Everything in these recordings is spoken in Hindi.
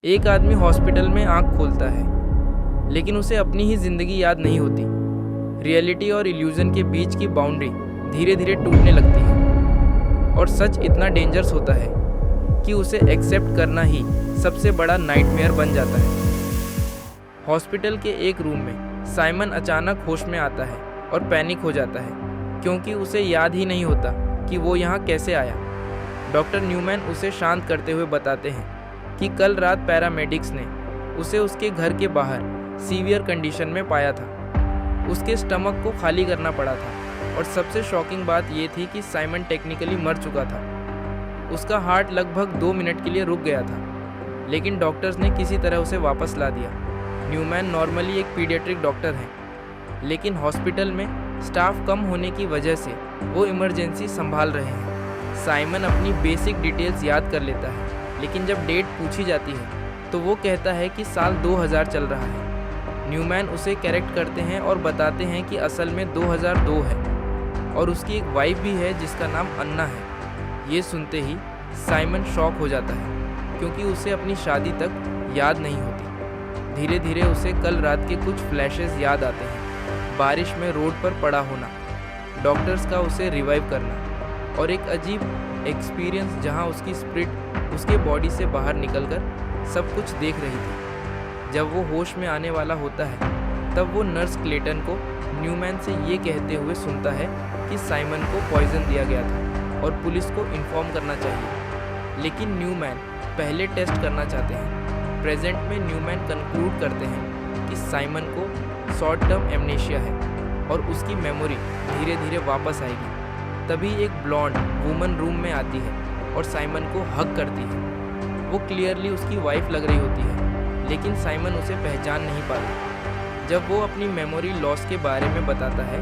एक आदमी हॉस्पिटल में आंख खोलता है, लेकिन उसे अपनी ही जिंदगी याद नहीं होती। रियलिटी और इल्यूजन के बीच की बाउंड्री धीरे धीरे टूटने लगती है और सच इतना डेंजरस होता है कि उसे एक्सेप्ट करना ही सबसे बड़ा नाइटमेयर बन जाता है। हॉस्पिटल के एक रूम में साइमन अचानक होश में आता है और पैनिक हो जाता है क्योंकि उसे याद ही नहीं होता कि वो यहाँ कैसे आया। डॉक्टर न्यूमैन उसे शांत करते हुए बताते हैं कि कल रात पैरामेडिक्स ने उसे उसके घर के बाहर सीवियर कंडीशन में पाया था। उसके स्टमक को खाली करना पड़ा था और सबसे शॉकिंग बात ये थी कि साइमन टेक्निकली मर चुका था। उसका हार्ट लगभग 2 मिनट के लिए रुक गया था, लेकिन डॉक्टर्स ने किसी तरह उसे वापस ला दिया। न्यूमैन नॉर्मली एक पीडियाट्रिक डॉक्टर हैं, लेकिन हॉस्पिटल में स्टाफ कम होने की वजह से वो इमरजेंसी संभाल रहे हैं। साइमन अपनी बेसिक डिटेल्स याद कर लेता है, लेकिन जब डेट पूछी जाती है तो वो कहता है कि साल 2000 चल रहा है। न्यूमैन उसे करेक्ट करते हैं और बताते हैं कि असल में 2002 है और उसकी एक वाइफ भी है जिसका नाम अन्ना है। ये सुनते ही साइमन शॉक हो जाता है क्योंकि उसे अपनी शादी तक याद नहीं होती। धीरे धीरे उसे कल रात के कुछ फ्लैशेस याद आते हैं, बारिश में रोड पर पड़ा होना, डॉक्टर्स का उसे रिवाइव करना और एक अजीब एक्सपीरियंस जहां उसकी स्पिरिट उसके बॉडी से बाहर निकलकर सब कुछ देख रही थी। जब वो होश में आने वाला होता है तब वो नर्स क्लेटन को न्यूमैन से ये कहते हुए सुनता है कि साइमन को पॉइजन दिया गया था और पुलिस को इन्फॉर्म करना चाहिए, लेकिन न्यूमैन पहले टेस्ट करना चाहते हैं। प्रेजेंट में न्यूमैन कंक्लूड करते हैं कि साइमन को शॉर्ट टर्म एमनेशिया है और उसकी मेमोरी धीरे धीरे वापस आएगी। तभी एक ब्लॉन्ड वुमन रूम में आती है और साइमन को हग करती है। वो क्लियरली उसकी वाइफ लग रही होती है, लेकिन साइमन उसे पहचान नहीं पाता। जब वो अपनी मेमोरी लॉस के बारे में बताता है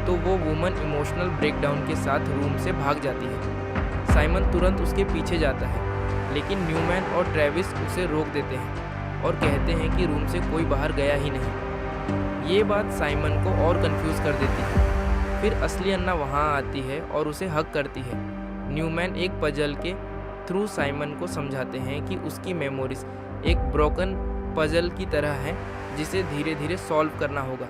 तो वो वुमन इमोशनल ब्रेकडाउन के साथ रूम से भाग जाती है। साइमन तुरंत उसके पीछे जाता है, लेकिन न्यूमैन और ट्रेविस उसे रोक देते हैं और कहते हैं कि रूम से कोई बाहर गया ही नहीं। ये बात साइमन को और कंफ्यूज कर देती है। फिर असली अन्ना वहाँ आती है और उसे हग करती है। न्यूमैन एक पजल के थ्रू साइमन को समझाते हैं कि उसकी मेमोरीज एक ब्रोकन पजल की तरह है जिसे धीरे धीरे सॉल्व करना होगा।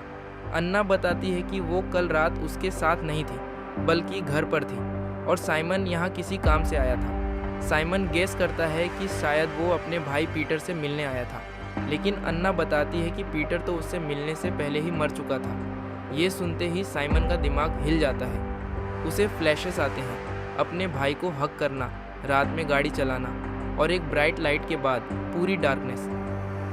अन्ना बताती है कि वो कल रात उसके साथ नहीं थी, बल्कि घर पर थी और साइमन यहाँ किसी काम से आया था। साइमन गेस करता है कि शायद वो अपने भाई पीटर से मिलने आया था, लेकिन अन्ना बताती है कि पीटर तो उससे मिलने से पहले ही मर चुका था। ये सुनते ही साइमन का दिमाग हिल जाता है। उसे फ्लैशेस आते हैं, अपने भाई को हक करना, रात में गाड़ी चलाना और एक ब्राइट लाइट के बाद पूरी डार्कनेस।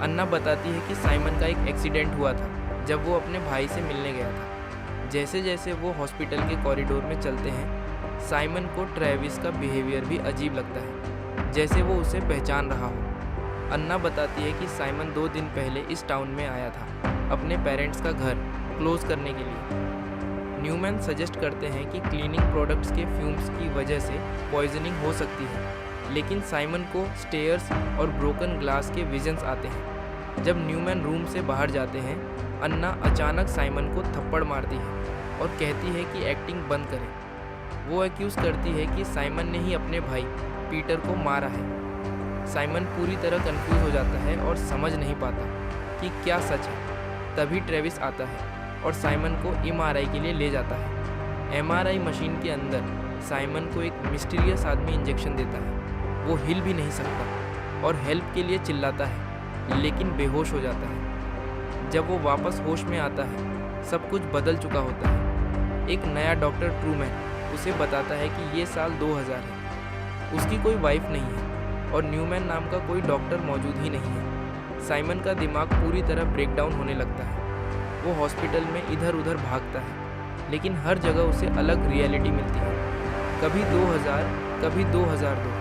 अन्ना बताती है कि साइमन का एक एक्सीडेंट हुआ था जब वो अपने भाई से मिलने गया था। जैसे जैसे वो हॉस्पिटल के कॉरिडोर में चलते हैं, साइमन को ट्रेविस का बिहेवियर भी अजीब लगता है, जैसे वो उसे पहचान रहा हो। अन्ना बताती है कि साइमन 2 दिन पहले इस टाउन में आया था अपने पेरेंट्स का घर क्लोज करने के लिए। न्यूमैन सजेस्ट करते हैं कि क्लीनिंग प्रोडक्ट्स के फ्यूम्स की वजह से पॉइजनिंग हो सकती है, लेकिन साइमन को स्टेयर्स और ब्रोकन ग्लास के विजन्स आते हैं। जब न्यूमैन रूम से बाहर जाते हैं, अन्ना अचानक साइमन को थप्पड़ मारती है और कहती है कि एक्टिंग बंद करें। वो एक्यूज़ करती है कि साइमन ने ही अपने भाई पीटर को मारा है। साइमन पूरी तरह कंफ्यूज हो जाता है और समझ नहीं पाता कि क्या सच है। तभी ट्रेविस आता है और साइमन को एमआरआई के लिए ले जाता है। एमआरआई मशीन के अंदर साइमन को एक मिस्टीरियस आदमी इंजेक्शन देता है। वो हिल भी नहीं सकता और हेल्प के लिए चिल्लाता है, लेकिन बेहोश हो जाता है। जब वो वापस होश में आता है, सब कुछ बदल चुका होता है। एक नया डॉक्टर ट्रूमैन उसे बताता है कि ये साल 2000 है। उसकी कोई वाइफ नहीं है और न्यूमैन नाम का कोई डॉक्टर मौजूद ही नहीं है। साइमन का दिमाग पूरी तरह ब्रेकडाउन होने लगता है। वो हॉस्पिटल में इधर उधर भागता है, लेकिन हर जगह उसे अलग रियलिटी मिलती है। कभी 2000, कभी 2002,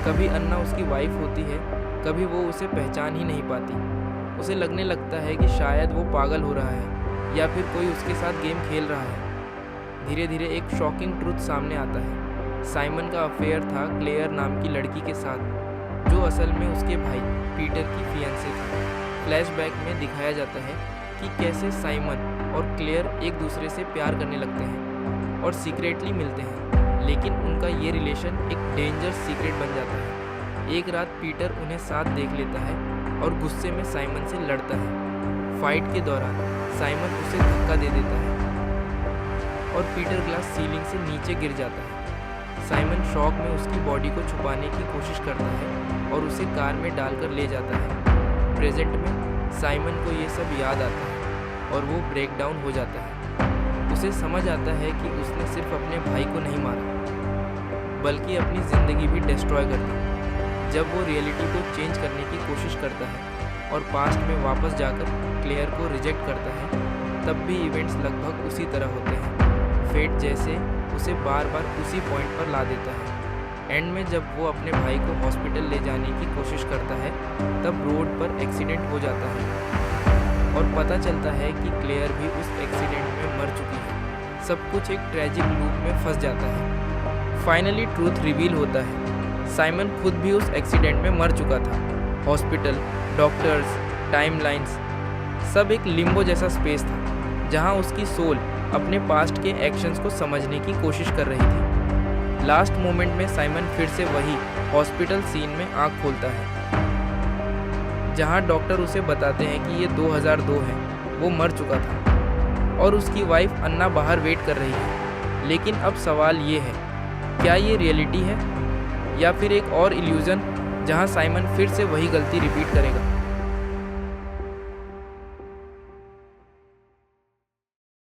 कभी अन्ना उसकी वाइफ होती है, कभी वो उसे पहचान ही नहीं पाती। उसे लगने लगता है कि शायद वो पागल हो रहा है या फिर कोई उसके साथ गेम खेल रहा है। धीरे धीरे एक शॉकिंग ट्रुथ सामने आता है। साइमन का अफेयर था क्लेयर नाम की लड़की के साथ, जो असल में उसके भाई पीटर की फियांसे थी। फ्लैशबैक में दिखाया जाता है कि कैसे साइमन और क्लेयर एक दूसरे से प्यार करने लगते हैं और सीक्रेटली मिलते हैं, लेकिन उनका ये रिलेशन एक डेंजर सीक्रेट बन जाता है। एक रात पीटर उन्हें साथ देख लेता है और गुस्से में साइमन से लड़ता है। फाइट के दौरान साइमन उसे धक्का दे देता है और पीटर ग्लास सीलिंग से नीचे गिर जाता है। साइमन शॉक में उसकी बॉडी को छुपाने की कोशिश करता है और उसे कार में डालकर ले जाता है। प्रेजेंट में साइमन को ये सब याद आता है और वो ब्रेक डाउन हो जाता है। उसे समझ आता है कि उसने सिर्फ अपने भाई को नहीं मारा बल्कि अपनी ज़िंदगी भी डिस्ट्रॉय कर दी। जब वो रियलिटी को चेंज करने की कोशिश करता है और पास्ट में वापस जाकर क्लेयर को रिजेक्ट करता है, तब भी इवेंट्स लगभग उसी तरह होते हैं। फेट जैसे उसे बार बार उसी पॉइंट पर ला देता है। एंड में जब वो अपने भाई को हॉस्पिटल ले जाने की कोशिश करता है, तब रोड पर एक्सीडेंट हो जाता है और पता चलता है कि क्लेयर भी उस एक्सीडेंट में मर चुकी है। सब कुछ एक ट्रैजिक लूप में फंस जाता है। फाइनली ट्रूथ रिवील होता है। साइमन खुद भी उस एक्सीडेंट में मर चुका था। हॉस्पिटल, डॉक्टर्स, टाइमलाइंस, सब एक लिम्बो जैसा स्पेस था जहां उसकी सोल अपने पास्ट के एक्शंस को समझने की कोशिश कर रही थी। लास्ट मोमेंट में साइमन फिर से वही हॉस्पिटल सीन में आंख खोलता है जहां डॉक्टर उसे बताते हैं कि ये 2002 है, वो मर चुका था और उसकी वाइफ अन्ना बाहर वेट कर रही है। लेकिन अब सवाल ये है, क्या ये रियलिटी है या फिर एक और इल्यूजन जहां साइमन फिर से वही गलती रिपीट करेगा।